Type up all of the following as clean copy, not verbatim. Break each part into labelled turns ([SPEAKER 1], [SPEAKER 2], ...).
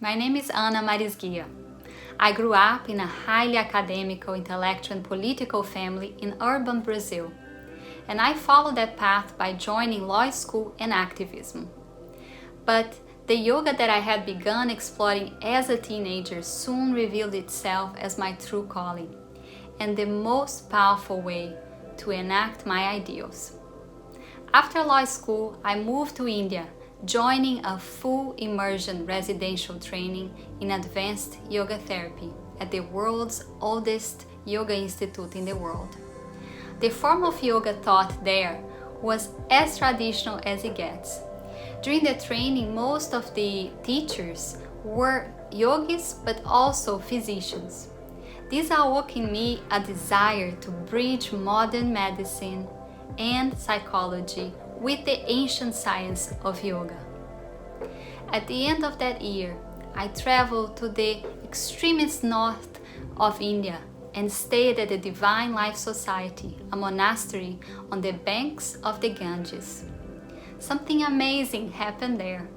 [SPEAKER 1] My name is Ana Marisguia. I grew up in a highly academical, intellectual, and political family in urban Brazil, and I followed that path by joining law school and activism. But the yoga that I had begun exploring as a teenager soon revealed itself as my true calling and the most powerful way to enact my ideals. After law school, I moved to India, joining a full immersion residential training in advanced yoga therapy at the world's oldest yoga institute in the world. The form of yoga taught there was as traditional as it gets. During the training, most of the teachers were yogis but also physicians. This awoke in me a desire to bridge modern medicine and psychology with the ancient science of yoga. At the end of that year, I traveled to the extremist north of India and stayed at the Divine Life Society, a monastery on the banks of the Ganges. Something amazing happened there.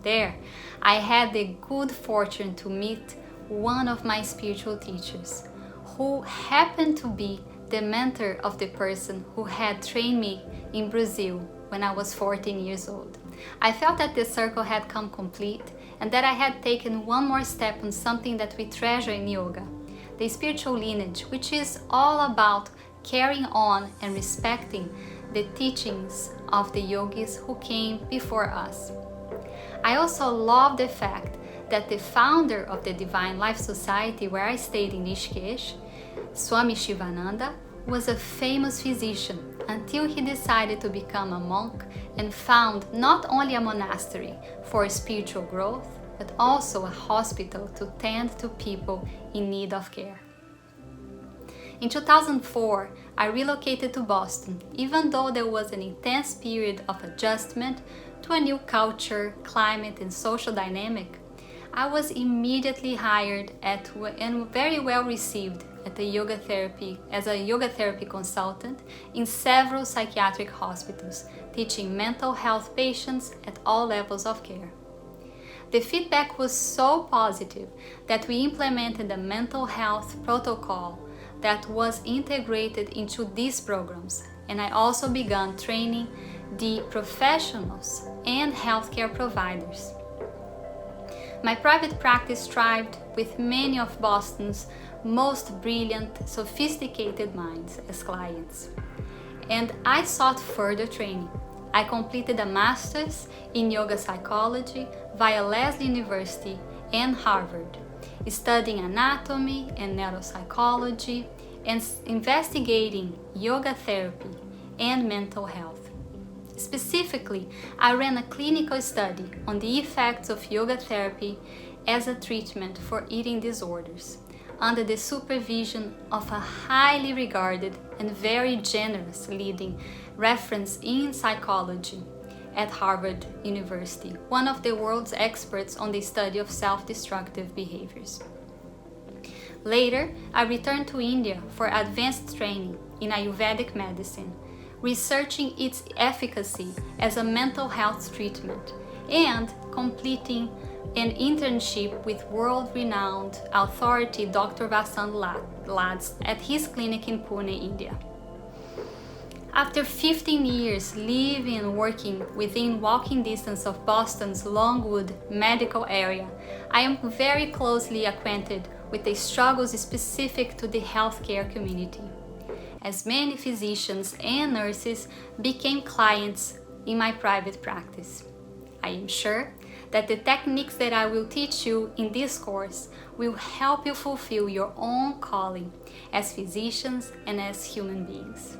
[SPEAKER 1] There, I had the good fortune to meet one of my spiritual teachers, who happened to be the mentor of the person who had trained me in Brazil when I was 14 years old. I felt that the circle had come complete and that I had taken one more step on something that we treasure in yoga, the spiritual lineage, which is all about carrying on and respecting the teachings of the yogis who came before us. I also love the fact that the founder of the Divine Life Society where I stayed in Rishikesh, Swami Shivananda, was a famous physician until he decided to become a monk and found not only a monastery for spiritual growth, but also a hospital to tend to people in need of care. In 2004, I relocated to Boston, even though there was an intense period of adjustment to a new culture, climate, and social dynamic. I was immediately hired and very well received at as a yoga therapy consultant in several psychiatric hospitals, teaching mental health patients at all levels of care. The feedback was so positive that we implemented a mental health protocol that was integrated into these programs, and I also began training the professionals and healthcare providers. My private practice thrived with many of Boston's most brilliant, sophisticated minds as clients. And I sought further training. I completed a master's in yoga psychology via Lesley University and Harvard, studying anatomy and neuropsychology and investigating yoga therapy and mental health. Specifically, I ran a clinical study on the effects of yoga therapy as a treatment for eating disorders, under the supervision of a highly regarded and very generous leading reference in psychology at Harvard University, one of the world's experts on the study of self-destructive behaviors. Later, I returned to India for advanced training in Ayurvedic medicine, researching its efficacy as a mental health treatment, and completing an internship with world-renowned authority Dr. Vasant Lads at his clinic in Pune, India. After 15 years living and working within walking distance of Boston's Longwood medical area, I am very closely acquainted with the struggles specific to the healthcare community, as many physicians and nurses became clients in my private practice. I am sure that the techniques that I will teach you in this course will help you fulfill your own calling as physicians and as human beings.